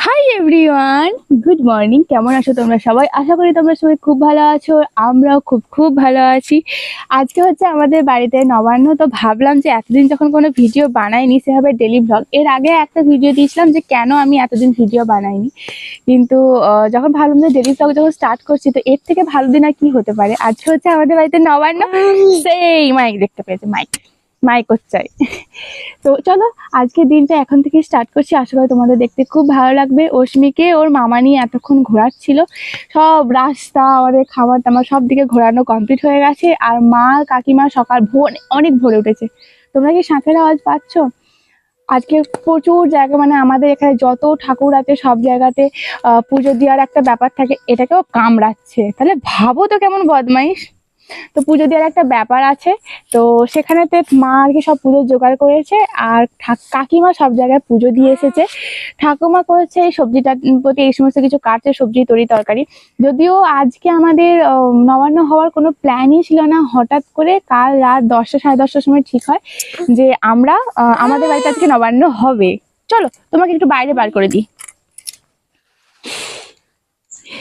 Hi everyone, good morning. কেমন আছো তোমরা সবাই? আশা করি তোমরা সবাই খুব ভালো আছো। আমরাও খুব খুব ভালো আছি। আজকে হচ্ছে আমাদের বাড়িতে নবান্ন, তো ভাবলাম যে এতদিন যখন কোনো ভিডিও বানাইনি সেভাবে ডেলি ব্লগ, এর আগে একটা ভিডিও দিয়েছিলাম যে কেন আমি এতদিন ভিডিও বানাইনি, কিন্তু যখন ভাবলাম যে ডেলি ব্লগ যখন স্টার্ট করছি তো এর থেকে ভালো দিন আর কি হতে পারে। আজকে হচ্ছে আমাদের বাড়িতে নবান্ন। সেই মাইক দেখতে পেয়েছে, মাইক মাইক হচ্ছে। তো চলো আজকের দিনটা এখন থেকে স্টার্ট করছি। আশা করি তোমাদের দেখতে খুব ভালো লাগবে। অস্মিকে ওর মামা নিয়ে এতক্ষণ ঘোরাচ্ছিল, সব রাস্তা আমাদের খাবার দাবার সব দিকে ঘোরানো কমপ্লিট হয়ে গেছে। আর মা কাকিমা সকাল ভোর অনেক ভোরে উঠেছে। তোমরা কি শাঁখের আওয়াজ পাচ্ছ? আজকে প্রচুর জায়গা, মানে আমাদের এখানে যত ঠাকুর আছে সব জায়গাতে পুজো দেওয়ার একটা ব্যাপার থাকে, এটাকেও কামড়াচ্ছে। তাহলে ভাবো তো কেমন বদমাইশ। তো পুজো দেওয়ার একটা ব্যাপার আছে, তো সেখানেতে মা আর কি সব পুজোর জোগাড় করেছে। আর কাকিমা সব জায়গায় পুজো দিয়ে এসেছে। ঠাকুমা করেছে এই সবজিটার প্রতি এই সমস্ত কিছু কাটছে, সবজি তরি তরকারি। যদিও আজকে আমাদের নবান্ন হওয়ার কোনো প্ল্যানই ছিল না, হঠাৎ করে কাল রাত 10টা সাড়ে 10টার সময় ঠিক হয় যে আমরা আমাদের বাড়িতে আজকে নবান্ন হবে। চলো তোমাকে একটু বাইরে বার করে দিই।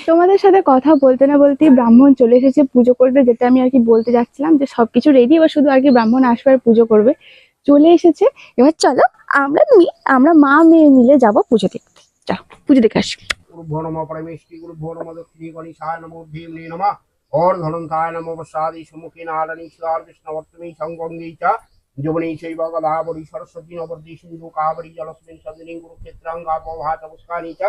তোমাদের সাথে কথা বলতে না বলতেই ব্রাহ্মণ চলে এসেছে পুজো করবে, যেটা আমি আর কি বলতে যাচ্ছিলাম যে সবকিছু রেডি, এবার শুধু আর কি ব্রাহ্মণ আসবে আর পুজো করবে। চলে এসেছে। এবার চলো আমরা মা মেয়ে মিলে যাব পুজো দেখতে। চলো পুজো দেখে আসি। गुरुभ्यो नमः परमेष्टि गुरुभ्यो नमः दक्षिणी गणेशाय नमो भीमने नमः और धनंताय नमो वसादि सम्मुखे नारायणी स्वार विष्णुवर्तमी संगंगी च जवनी चैव गदावरी सरस्वती नवरदी सिंधु कावरी जलस्मिन् सन्निधिं कुरुक्षेत्रंगा पवहात पुष्कानि च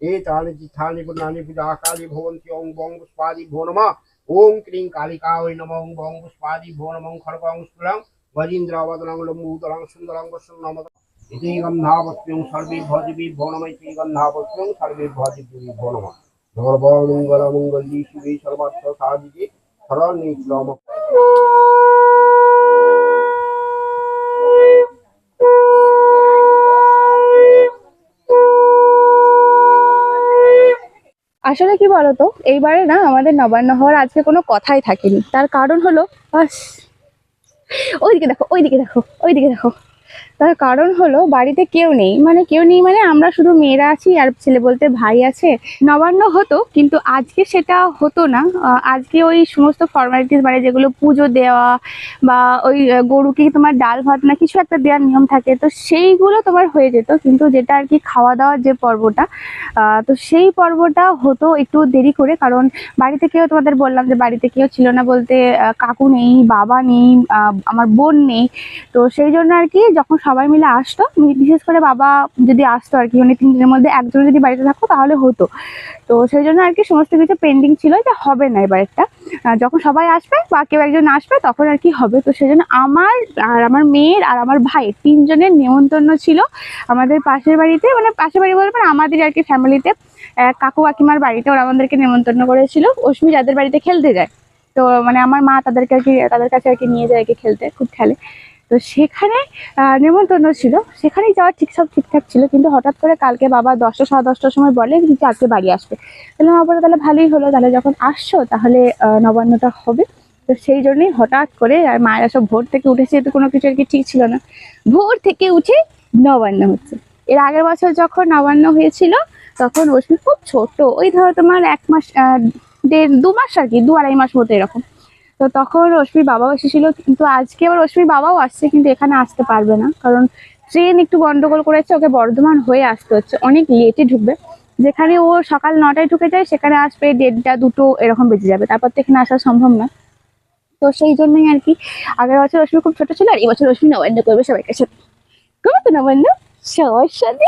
एतानि तीर्थानि पुण्यानि पूजाकानि भवन्ति ओं बं पुष्पादि भो नमः ओं क्लीं कालिकायै नमः ओं बं पुष्पादि भो नमः खड्गं स्फुरं वजीन्द्रवदनं लम्बोदरं सुन्दरं वसन्नं इति गन्धावत्यं सर्वे भजिबि भो नमः इति गन्धावत्यं सर्वे भजिबि भो नमः सर्वमङ्गलमङ्गल्ये शिवे सर्वार्थसाधिके शरण्ये त्र्यम्बके আসলে কি বলতো, এইবারে না আমাদের নবান্ন হওয়ার আজকে কোনো কথাই থাকেনি। তার কারণ হলো, বাস ওইদিকে দেখো, ওইদিকে দেখো, ওইদিকে দেখো। তার কারণ হলো বাড়িতে কেউ নেই, মানে কেউ নেই, মানে আমরা শুধু মেয়েরা আছি আর ছেলে বলতে ভাই আছে। নবান্ন হতো কিন্তু আজকে সেটা হতো না। আজকে ওই সমস্ত ফর্মালিটিস, মানে যেগুলো পুজো দেওয়া বা ওই গরুকে তোমার ডাল ভাত না কিছু একটা দেওয়ার নিয়ম থাকে, তো সেইগুলো তোমার হয়ে যেত। কিন্তু যেটা আর কি খাওয়া দাওয়ার যে পর্বটা, তো সেই পর্বটা হতো একটু দেরি করে। কারণ বাড়িতে কেউ, তোমাদের বললাম যে বাড়িতে কেউ ছিল না বলতে কাকু নেই, বাবা নেই, আমার বোন নেই। তো সেই জন্য আর কি যখন সবাই মিলে আসতো, বিশেষ করে বাবা যদি আসতো আর কি, মানে তিনজনের মধ্যে একজন যদি বাড়িতে থাকতো তাহলে হতো। তো সেই জন্য আর কি সমস্ত কিছু পেন্ডিং ছিল, যে হবে না এবারেরটা। যখন সবাই আসবে বা কেউ একজন আসবে তখন আর কি হবে। তো সেই জন্য আমার আর আমার মেয়ের আর আমার ভাইয়ের তিনজনের নেমন্তন্ন ছিল আমাদের পাশের বাড়িতে, মানে পাশের বাড়ি বলতে মানে আমাদের আর কি ফ্যামিলিতে কাকু কাকিমার বাড়িতে ওরা আমাদেরকে নেমন্তন্ন করেছিল। অশ্মি যাদের বাড়িতে খেলতে যায়, তো মানে আমার মা তাদেরকে আর কি তাদের কাছে আর কি নিয়ে যায় আর কি খেলতে, খুব খেলে। তো সেখানে নেমন্তন্ন ছিল, সেখানেই যাওয়ার সব ঠিকঠাক ছিল। কিন্তু হঠাৎ করে কালকে বাবা 10টা সাড়ে 10টার সময় বলে যে আজকে বাড়ি আসবে। তাহলে মা বলে তাহলে ভালোই হলো, তাহলে যখন আসছো তাহলে নবান্নটা হবে। তো সেই জন্যই হঠাৎ করে, আর মায়েরা সব ভোর থেকে উঠেছে, তো কোনো কিছু আর কি ঠিক ছিল না, ভোর থেকে উঠে নবান্ন হচ্ছে। এর আগের বছর যখন নবান্ন হয়েছিল তখন অশ্মি খুব ছোট, ওই ধরো তোমার 1 মাস 1.5 2 মাস আর কি, 2 আড়াই মাস মতো এরকম। তো তখন রশ্মির বাবাও এসেছিল, কিন্তু আজকে আবার রশ্মির বাবাও আসছে, কিন্তু এখানে আসতে পারবে না কারণ ট্রেন একটু গন্ডগোল করেছে, ওকে বর্ধমান হয়ে আসতে হচ্ছে, অনেক লেটে ঢুকবে। যেখানে ও সকাল 9টায় ঢুকে যায় সেখানে আসবে 1:30 2 এরকম বেজে যাবে, তারপর তো এখানে আসা সম্ভব না। তো সেই জন্যই আর কি আগের বছর রশ্মি খুব ছোট ছিল, আর এই বছর রশ্মি নবান্ন করবে সবাই কাছে। করবে তো নবান্ন সবার সাথে।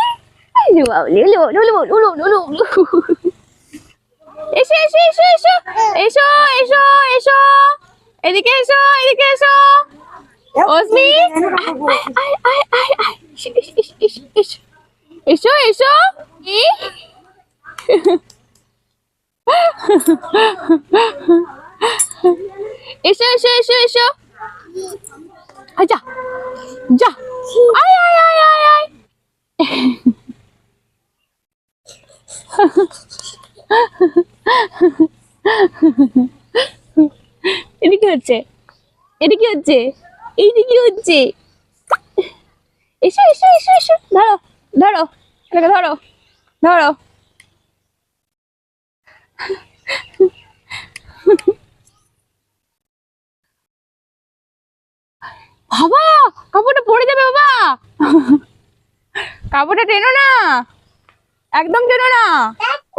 এসো এসো এসো এসো এসো এসো এসো, এদিকে এসো, এদিকে এসো অস্মি, এসো এসো। এসো এসো এসো এসো, যা যা, আয় আয় আয় আয় আয়। এদিকে হচ্ছে, এদিকে হচ্ছে, এইদিকে হচ্ছে। এসো এসো এসো এসো, ধরো ধরো এটাকে ধরো ধরো। বাবা, কাপড়টা পড়ে যাবে বাবা। কাপড়টা টেনো না, একদম টেনো না।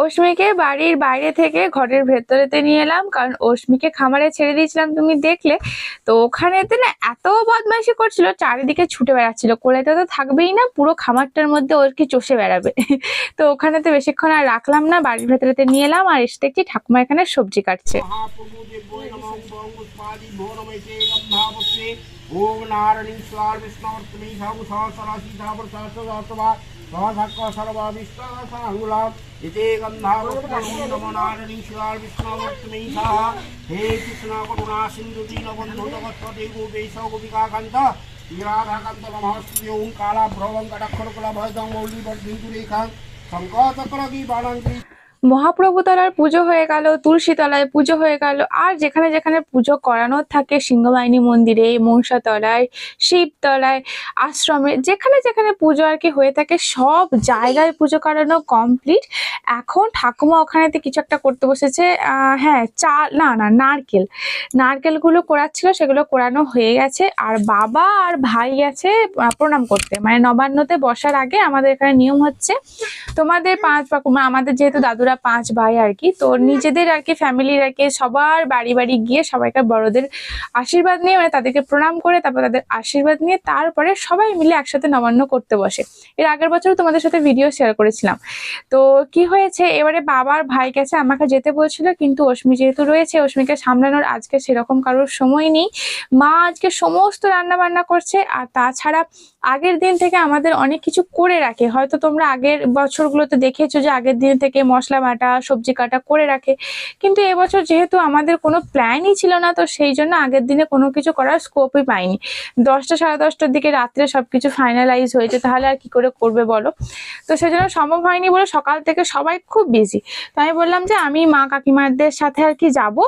অস্মিকে বাড়ির বাইরে থেকে ঘরের ভেতরেতে নিয়ে এলাম, কারণ অস্মিকে খামারে ছেড়ে দিয়েছিলাম, তুমি দেখলে তো। ওখানেতে না এত বদমাইশি করছিল, চারিদিকে ছুটে বেড়াচ্ছিল, কোলেতে তো থাকবেই না, পুরো খামারটার মধ্যে ওর কি চষে বেড়াবে। তো ওখানেতে বেশিক্ষণ আর রাখলাম না, বাড়ির ভেতরেতে নিয়ে এলাম। আর এসে দেখছি ঠাকুমা এখানে সবজি কাটছে। महाप्रभु देवोय नमः ओम पुष्पादि भो नमस्ते गंधावस्ते ओम नारायणी स्वार विष्णुवर्तमी साहु सहस्रासी धावर सहस्रवा सहस्रक सर्वा विष्णुसांगुला इते गंधावस्ते नमो नारायणी स्वार विष्णुवर्तमी साह हे कृष्ण करुणा सिंधु दीनबंधु जगत्पते गोपेश गोपिका कांत राधा कांत नमस्ते ओम काला भ्रवं कटाक्षरकला भयदं मौली वर्धितु रेखा संकटचक्र की बाणांगी। মহাপ্রভু তলার পুজো হয়ে গেল, তুলসী তলায় পুজো হয়ে গেল, আর যেখানে যেখানে পুজো করানোর থাকে, সিংহবাহিনী মন্দিরে, মনসা তলায়, শিবতলায়, আশ্রমে, যেখানে যেখানে পুজো আর কি হয়ে থাকে, সব জায়গায় পুজো করানো কমপ্লিট। এখন ঠাকুমা ওখানেতে কিছু একটা করতে বসেছে। হ্যাঁ, চাল না না নারকেল, নারকেলগুলো কোরাচ্ছিল, সেগুলো কোরানো হয়ে গেছে। আর বাবা আর ভাই গেছে প্রণাম করতে, মানে নবান্নতে বসার আগে আমাদের এখানে নিয়ম হচ্ছে, তোমাদের আমাদের যেহেতু দাদুরা 5 ভাই আর কি, তো নিজেদের আর কি ফ্যামিলির আর কি সবার বাড়ি বাড়ি গিয়ে সবাইকার বড়দের আশীর্বাদ নিয়ে, মানে তাদেরকে প্রণাম করে তারপর তাদের আশীর্বাদ নিয়ে তারপরে সবাই মিলে একসাথে নবান্ন করতে বসে। এর আগের বছর তোমাদের সাথে ভিডিও শেয়ার করেছিলাম। তো কি হয়েছে, এবারে বাবার ভাই কাছে আমাকে যেতে বলছিল, কিন্তু অস্মি যেহেতু রয়েছে, অস্মিকে সামলানোর আজকে সেরকম কারোর সময় নেই। মা আজকে সমস্ত রান্না বান্না করছে। আর তাছাড়া আগের দিন থেকে আমাদের অনেক কিছু করে রাখে, হয়তো তোমরা আগের বছরগুলোতে দেখেছো যে আগের দিন থেকে মশলা বাটা, সবজি কাটা করে রাখে। কিন্তু এবছর যেহেতু আমাদের কোনো প্ল্যানই ছিল না, তো সেই জন্য আগের দিনে কোনো কিছু করার স্কোপই পাইনি। 10টা সাড়ে 10টার দিকে রাত্রে সবকিছু ফাইনালাইজ হয়েছে, তাহলে আর কি করে করবে বলো। তো সেই জন্য সম্ভব হয়নি বলে সকাল থেকে সবাই খুব বিজি। তো আমি বললাম যে আমি মা কাকিমাদের সাথে আর কি যাবো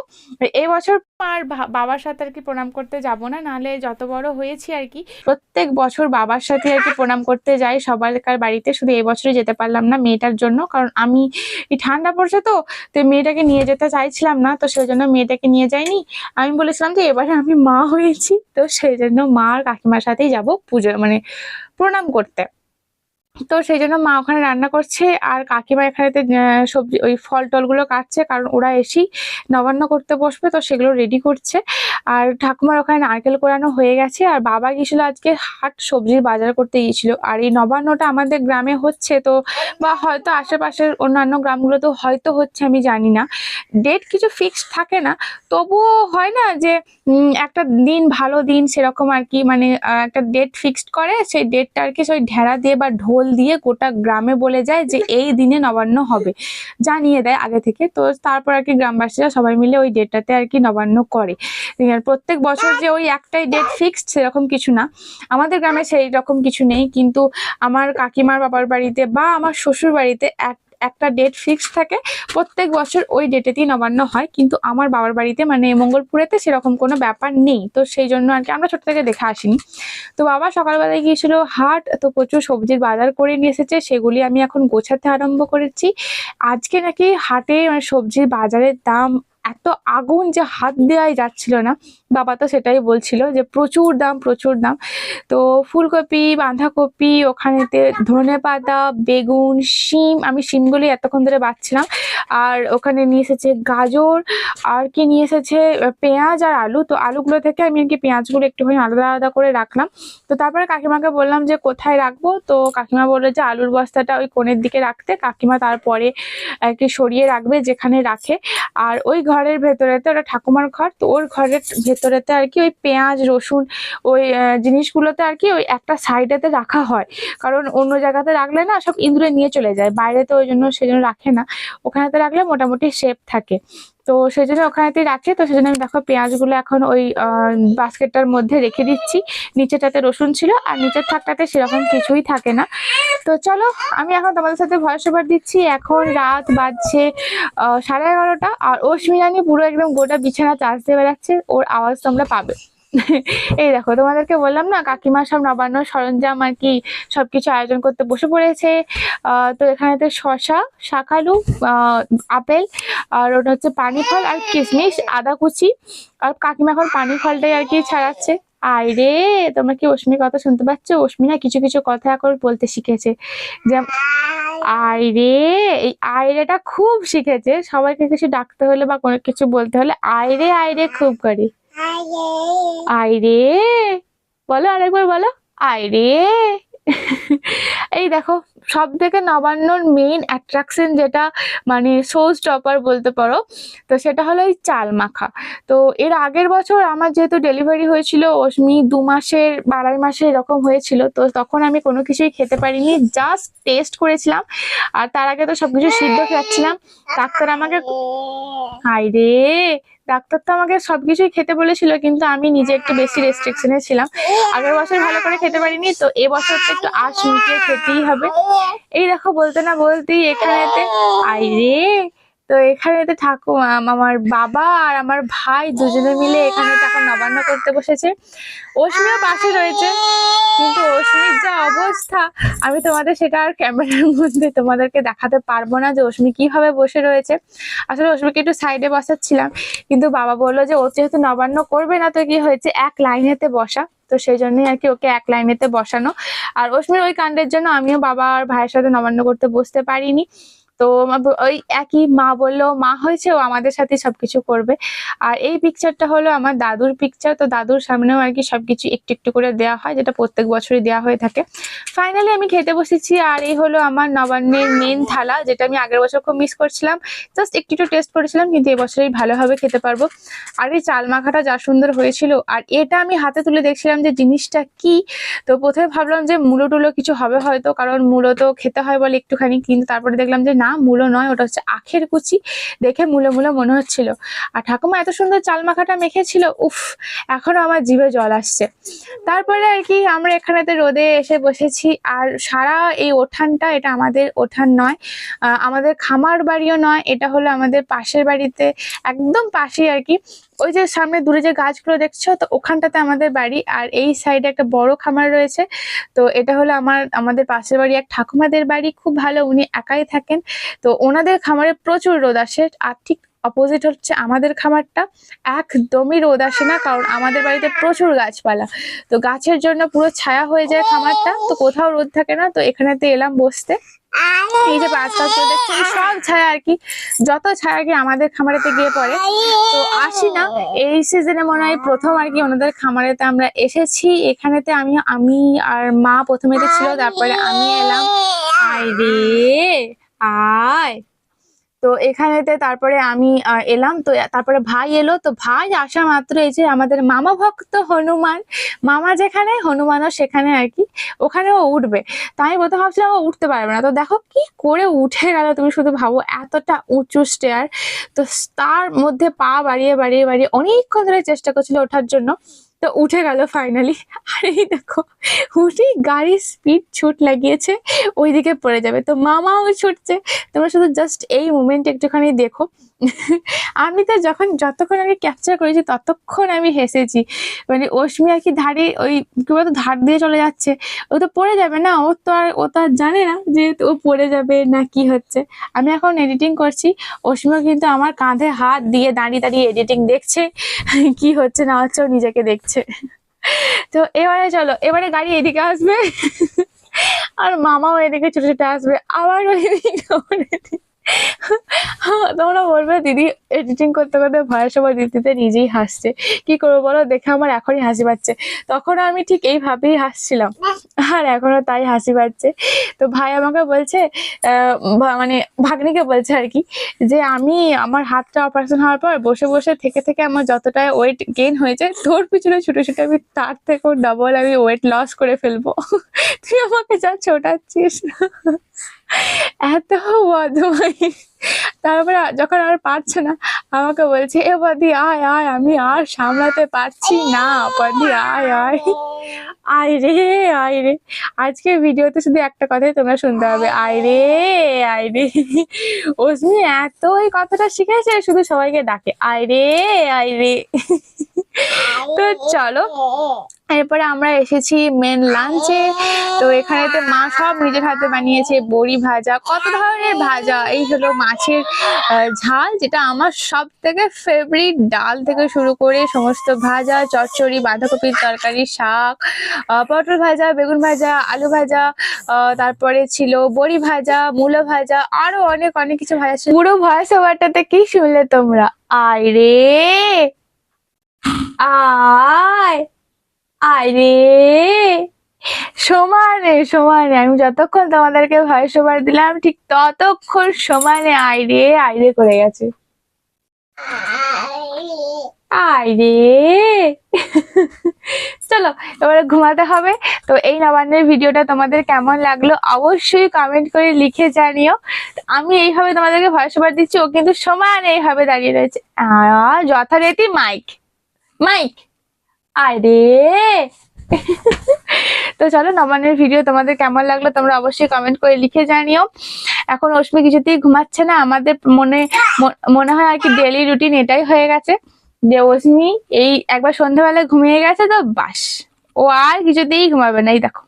এবছর, আর বাবার সাথে আর কি প্রণাম করতে যাব না, নাহলে যত বড় হয়েছি আর কি প্রত্যেক বছর বাবার সাথে আর কি প্রণাম করতে যাই সবাইকার বাড়িতে। শুধু এবছরই যেতে পারলাম না মেয়েটার জন্য, কারণ আমি ঠান্ডা পড়ছে তো মেয়েটাকে নিয়ে যেতে চাইছিলাম না, তো সেই জন্য মেয়েটাকে নিয়ে যাইনি। আমি বলেছিলাম যে এবারে আমি মা হয়েছি, তো সেই জন্য মা আর কাকিমার সাথেই যাব পুজো মানে প্রণাম করতে। তো সেই জন্য মা ওখানে রান্না করছে, আর কাকিমা এখানেতে সবজি ওই ফল টলগুলো কাটছে, কারণ ওরা এসেই নবান্ন করতে বসবে, তো সেগুলো রেডি করছে। আর ঠাকুমার ওখানে নারকেল কোরানো হয়ে গেছে। আর বাবা গিয়েছিল আজকে হাট সবজির বাজার করতে গিয়েছিল। আর এই নবান্নটা আমাদের গ্রামে হচ্ছে, তো বা হয়তো আশেপাশের অন্যান্য গ্রামগুলোতেও হয়তো হচ্ছে, আমি জানি না, ডেট কিছু ফিক্সড থাকে না। তবুও হয় না যে একটা দিন, ভালো দিন সেরকম আর কি, মানে একটা ডেট ফিক্সড করে, সেই ডেটটা আর কি সেই ঢেড়া দিয়ে বা ঢোল দিয়ে গোটা গ্রামে বলে যায় যে এই দিনে নবান্ন হবে, জানিয়ে দেয় আগে থেকে। তো তারপর আর কি গ্রামবাসীরা সবাই মিলে ওই ডেটটাতে আর কি নবান্ন করে। প্রত্যেক বছর যে ওই একটাই ডেট ফিক্সড সেরকম কিছু না, আমাদের গ্রামে সেই রকম কিছু নেই। কিন্তু আমার কাকিমার বাবার বাড়িতে বা আমার শ্বশুর বাড়িতে একটা ডেট ফিক্সড থাকে, প্রত্যেক বছর ওই ডেটেতেই নবান্ন হয়। কিন্তু আমার বাবার বাড়িতে মানে মঙ্গলপুরেতে সেরকম কোনো ব্যাপার নেই, তো সেই জন্য আর কি আমরা ছোট থেকে দেখে আসিনি। তো বাবা সকালবেলায় গিয়েছিল হাট, তো প্রচুর সবজির বাজার করে নিয়ে এসেছে, সেগুলি আমি এখন গোছাতে আরম্ভ করেছি। আজকে নাকি হাটে মানে সবজির বাজারের দাম এত আগুন যে হাত দেওয়াই যাচ্ছিল না। বাবা তো সেটাই বলছিল যে প্রচুর দাম, প্রচুর দাম। তো ফুলকপি, বাঁধাকপি, ওখানেতে ধনেপাতা, বেগুন, শিম, আমি শিমগুলি এতক্ষণ ধরে বাছছিলাম। আর ওখানে নিয়ে এসেছে গাজর, আর কি নিয়ে এসেছে পেঁয়াজ আর আলু। তো আলুগুলো থেকে আমি আর কি পেঁয়াজগুলো একটুখানি আলাদা আলাদা করে রাখলাম। তো তারপরে কাকিমাকে বললাম যে কোথায় রাখবো, তো কাকিমা বললো যে আলুর বস্তাটা ওই কোণের দিকে রাখতে। কাকিমা তারপরে আর কি সরিয়ে রাখবে যেখানে রাখে। আর ওই ঘরের ভেতরেতে, ওটা ঠাকুমার ঘর, তো ওর ঘরের ভেতরেতে আর কি ওই পেঁয়াজ, রসুন, ওই জিনিসগুলোতে আর কি ওই একটা সাইডেতে রাখা হয়, কারণ অন্য জায়গাতে রাখলে না সব ইঁদুরে নিয়ে চলে যায় বাইরেতে, ওই জন্য সেজন্য রাখে না। ওখানেতে রাখলে মোটামুটি সেফ থাকে, তো সেই জন্য ওখানেতেই রাখে। তো সেই জন্য আমি দেখো পেঁয়াজগুলো এখন ওই বাস্কেটটার মধ্যে রেখে দিচ্ছি। নিচেটাতে রসুন ছিল, আর নিচের থাকটাতে সেরকম কিছুই থাকে না। তো চলো আমি এখন তোমাদের সাথে ভয়েস ওভার দিচ্ছি। এখন রাত বাজছে 11:30, আর অস্মি জানি পুরো একদম গোটা বিছানা চাষ দিয়ে বেড়াচ্ছে, ওর আওয়াজ তোমরা পাবে। এই দেখো, তোমাদেরকে বললাম না কাকিমা সব নবান্ন সরঞ্জাম আর কি সবকিছু আয়োজন করতে বসে পড়েছে। তো এখানেতে শসা, শাকালু, আপেল, আর ওটা হচ্ছে পানি ফল আর কিশমিশ, আদা কুচি। আর কাকিমা এখন পানি ফলটাই আর কি ছাড়াচ্ছে। আইরে, তোমরা কি অশ্মির কথা শুনতে পাচ্ছ? অশ্মি না কিছু কিছু কথা এখন বলতে শিখেছে। যেমন আইরে, এই আইরেটা খুব শিখেছে। সবাইকে কিছু ডাকতে হলে বা কোনো কিছু বলতে হলে আইরে আইরে খুব করে। আইরে, বলো আরেকবার বলো, আইরে। এই দেখো, সব থেকে নবান্নর মেইন অ্যাট্রাকশন যেটা মানে শো স্টপার বলতে পারো, তো সেটা হলো এই চাল মাখা। তো এর আগের বছর আমার যেহেতু ডেলিভারি হয়েছিল, অশ্মি 2 মাসের বা 2.5 মাসের এরকম হয়েছিল, তো তখন আমি কোনো কিছুই খেতে পারিনি, জাস্ট টেস্ট করেছিলাম। আর তার আগে তো সবকিছু সিদ্ধ খাচ্ছিলাম। ডাক্তার আমাকে, হায়রে, ডাক্তার তো আমাকে সবকিছুই খেতে বলেছিল, কিন্তু আমি নিজে একটু বেশি রেস্ট্রিকশনে ছিলাম। আগের বছর ভালো করে খেতে পারিনি, তো এবছর তো একটু আঁশ মিটিয়ে খেতেই হবে। এই দেখো, বলতে না বলতেই এখানেতে আইরে, তো এখানেতে ঠাকুমা, আমার বাবা আর আমার ভাই দুজনে মিলে এখানে এখন নবান্ন করতে বসেছে। অশ্মিও পাশে রয়েছে, কিন্তু অশ্মির যা অবস্থা, আমি তোমাদের সেটা আর ক্যামেরার মধ্যে তোমাদেরকে দেখাতে পারবো না যে অশ্মি কিভাবে বসে রয়েছে। আসলে অশ্মিকে একটু সাইডে বসাচ্ছিলাম, কিন্তু বাবা বললো যে ও যেহেতু নবান্ন করবে না, তো কি হয়েছে, এক লাইনেতে বসা। তো সেই জন্যই আর কি ওকে এক লাইনেতে বসানো। আর অশ্মির ওই কাণ্ডের জন্য আমিও বাবা আর ভাইয়ের সাথে নবান্ন করতে বসতে পারিনি। তো ওই একই, মা বললো মা হয়েছে, ও আমাদের সাথে সবকিছু করবে। আর এই পিকচারটা হলো আমার দাদুর পিকচার। তো দাদুর সামনেও আর কি সবকিছু একটু একটু করে দেওয়া হয়, যেটা প্রত্যেক বছরই দেওয়া হয়ে থাকে। ফাইনালি আমি খেতে বসেছি, আর এই হলো আমার নবান্নের মেন থালা, যেটা আমি আগের বছর খুব মিস করছিলাম। জাস্ট একটু একটু টেস্ট করেছিলাম, কিন্তু এবছরই ভালোভাবে খেতে পারবো। আর এই চাল মাখাটা যা সুন্দর হয়েছিল, আর এটা আমি হাতে তুলে দেখছিলাম যে জিনিসটা কি। তো প্রথমে ভাবলাম যে মূলো টুলো কিছু হবে হয়তো, কারণ মূলো তো খেতে হয় বলে একটুখানি, কিন্তু তারপরে দেখলাম যে না, মূলো নয়, ওটা হচ্ছে আখের কুচি। দেখে মূলো মূলো মনে হচ্ছিল। আর ঠাকুমা এত সুন্দর চাল মাখাটা মেখেছিল, উফ, এখনো আমার জিভে জল আসছে। তারপরে আর কি আমরা এখানেতে রোদে এসে বসেছি। আর সারা এই উঠানটা, এটা আমাদের উঠান নয়, আমাদের খামার বাড়িও নয়, এটা হলো আমাদের পাশের বাড়িতে, একদম পাশেই আর কি। ওই যে সামনে দূরে যে গাছগুলো দেখছো, তো ওখানটাতে আমাদের বাড়ি, আর এই সাইডে একটা বড় খামার রয়েছে। তো এটা হলো আমাদের পাশের বাড়ি এক ঠাকুমাদের বাড়ি, খুব ভালো, উনি একাই থাকেন। তো ওনাদের খামারে প্রচুর রোদ আসে। আর ঠিক অপোজিট হচ্ছে আমাদের খামারটা, একদমই রোদ আসে না, কারণ আমাদের বাড়িতে প্রচুর গাছপালা। তো গাছের জন্য পুরো ছায়া হয়ে যায় খামারটা, তো কোথাও রোদ থাকে না। তো এখানেতে এলাম বসতে। এই যে গাছ গাছগুলো দেখছি, সব ছায়া আর কি, যত ছায়া আর কি আমাদের খামারেতে গিয়ে পড়ে। তো আসি না, এই সিজনে মনে হয় প্রথম আর কি ওনাদের খামারেতে আমরা এসেছি। এখানেতে আমি আর মা প্রথমেতে ছিল, তারপরে আমি এলাম। আয় রে, আয়। তো এখানেতে তারপরে আমি এলাম, তো তারপরে ভাই এলো। তো ভাই আসা মাত্র এই যে আমাদের মামা ভক্ত হনুমান, মামা যেখানে হনুমানও সেখানে আর কি, ওখানেও উঠবে। তাই আমি প্রথমে ভাবছিলাম ও উঠতে পারবে না, তো দেখো কি করে উঠে গেল, তুমি শুধু ভাবো, এতটা উঁচু স্টেয়ার। তো তার মধ্যে পা বাড়িয়ে বাড়িয়ে বাড়িয়ে অনেকক্ষণ ধরে চেষ্টা করছিল ওঠার জন্য, তো উঠে গেল ফাইনালি। আর এই দেখো, উঠেই গাড়ির স্পিড ছুট লাগিয়েছে, ওইদিকে পড়ে যাবে। তো মামাও ছুটছে, তোমরা শুধু জাস্ট এই মোমেন্ট একটুখানি দেখো। আমি তো যতক্ষণ আগে ক্যাপচার করেছি ততক্ষণ আমি হেসেছি। মানে অশ্মি আর কি ধারে, ওই কি বলতো, ধার দিয়ে চলে যাচ্ছে, ও তো পড়ে যাবে না, ও তো আর জানে না যে ও পড়ে যাবে না কি হচ্ছে। আমি এখন এডিটিং করছি, অশ্মিও কিন্তু আমার কাঁধে হাত দিয়ে দাঁড়িয়ে দাঁড়িয়ে এডিটিং দেখছে, কি হচ্ছে না হচ্ছে ও নিজেকে দেখছে। তো এবারে চলো, এবারে গাড়ি এদিকে আসবে, আর মামাও এদিকে ছুটে ছুটে আসবে, আবার ওইদিকে। তোমরা বলবে দিদি এডিটিং করতে করতে ভয়ের সময় দিদিতে নিজেই হাসছে। কি করবো বলো, দেখে আমার এখনই হাসি পাচ্ছে। তখন আমি ঠিক এইভাবেই হাসছিলাম, আর এখনো তাই হাসি পাচ্ছে। তো ভাই আমাকে বলছে, মানে ভাগ্নিকে বলছে আর কি, যে আমি আমার হাতটা অপারেশন হওয়ার পর বসে বসে থেকে থেকে আমার যতটা ওয়েট গেইন হয়েছে, তোর পিছনে ছুটে ছুটে আমি তার থেকেও ডবল আমি ওয়েট লস করে ফেলবো। তুই আমাকে যা ছোটাচ্ছিস, এত বদমাইশ। তারপরে যখন আর পারছে না, আমাকে বলছে এ বদি আয় আয়, আমি আর সামলাতে পারছি না, বদি আয় আয়, আয় রে আয় রে। আজকে ভিডিওতে শুধু একটা কথাই তোমরা শুনতে হবে, আয় রে আয় রে। অস্মি এত এই কথাটা শিখেছে, শুধু সবাইকে ডাকে আয় রে আয় রে। তো চলো, এরপরে আমরা এসেছি মেন লাঞ্চে। তো এখানেতে মা সব নিজের হাতে বানিয়েছে, বড়ি ভাজা, কত ধরনের ভাজা। এই হলো মাছের ঝাল, যেটা আমার সব থেকে ফেভারিট। ডাল থেকে শুরু করে সমস্ত ভাজা, চচ্চড়ি, বাঁধাকপির তরকারি, শাক, পটল ভাজা, বেগুন ভাজা, আলু ভাজা, তারপরে ছিল বড়ি ভাজা, মূলো ভাজা, আরো অনেক অনেক কিছু ভাজা ছিল। পুরো ভয়েস ওভারটাতে কি শুনলে তোমরা? আয় রে আয়, আয় রে, সমানে সমানে। আমি যতক্ষণ তোমাদেরকে ভয়েস ওভার দিলাম, ঠিক ততক্ষণ সমানে আয় রে করে গেছে। আয় রে। চলো এবারে ঘুমাতে হবে। তো এই নবান্নের ভিডিওটা তোমাদের কেমন লাগলো অবশ্যই কমেন্ট করে লিখে জানিও। আমি এইভাবে তোমাদেরকে ভয়েস ওভার দিচ্ছি, ও কিন্তু সমানে এইভাবে দাঁড়িয়ে রয়েছে। যথারীতি মাইক মাইক, আয় রে। তো চলো, নবান্নের ভিডিও তোমাদের কেমন লাগলো তোমরা অবশ্যই কমেন্ট করে লিখে জানিও। এখন অশ্মি কিছুতেই ঘুমাচ্ছে না, আমাদের মনে হয় আর কি ডেলি রুটিন এটাই হয়ে গেছে যে অশ্মি এই একবার সন্ধ্যাবেলায় ঘুমিয়ে গেছে তো বাস, ও আর কিছুতেই ঘুমাবে না। এই দেখো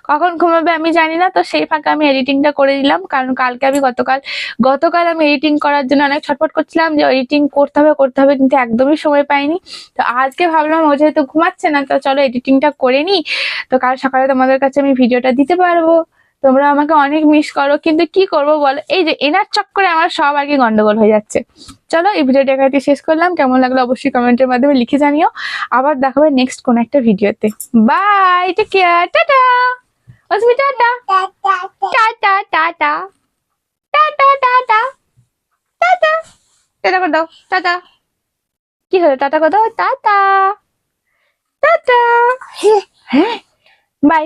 কখন ঘুমাবে আমি জানি না। তো সেই ফাঁকে আমি এডিটিংটা করে দিলাম, কারণ কালকে আমি গতকাল আমি এডিটিং করার জন্য অনেক ছটফট করছিলাম যে এডিটিং করতে হবে, কিন্তু একদমই সময় পাইনি। তো আজকে ভাবলাম ও যেহেতু ঘুমাচ্ছে না, তো চলো এডিটিংটা করে নিই, তো কাল সকালে তোমাদের কাছে আমি ভিডিওটা দিতে পারবো। তোমরা আমাকে অনেক মিস করো, কিন্তু কি করবো বলো, এই যে এনার চক্করে আমার সব আর কি গন্ডগোল হয়ে যাচ্ছে। চলো এই ভিডিওটা এখানে শেষ করলাম, কেমন লাগলো অবশ্যই কমেন্টের মাধ্যমে লিখে জানিও। আবার দেখাবে নেক্সট কোন একটা ভিডিওতে। Bye, take care, tata. Asmi tata, tata tata, tata tata, tata, tata করে দাও, টাটা। কি হলো, টাটা করে দাও, টাটা টাটা। হ্যাঁ, বাই।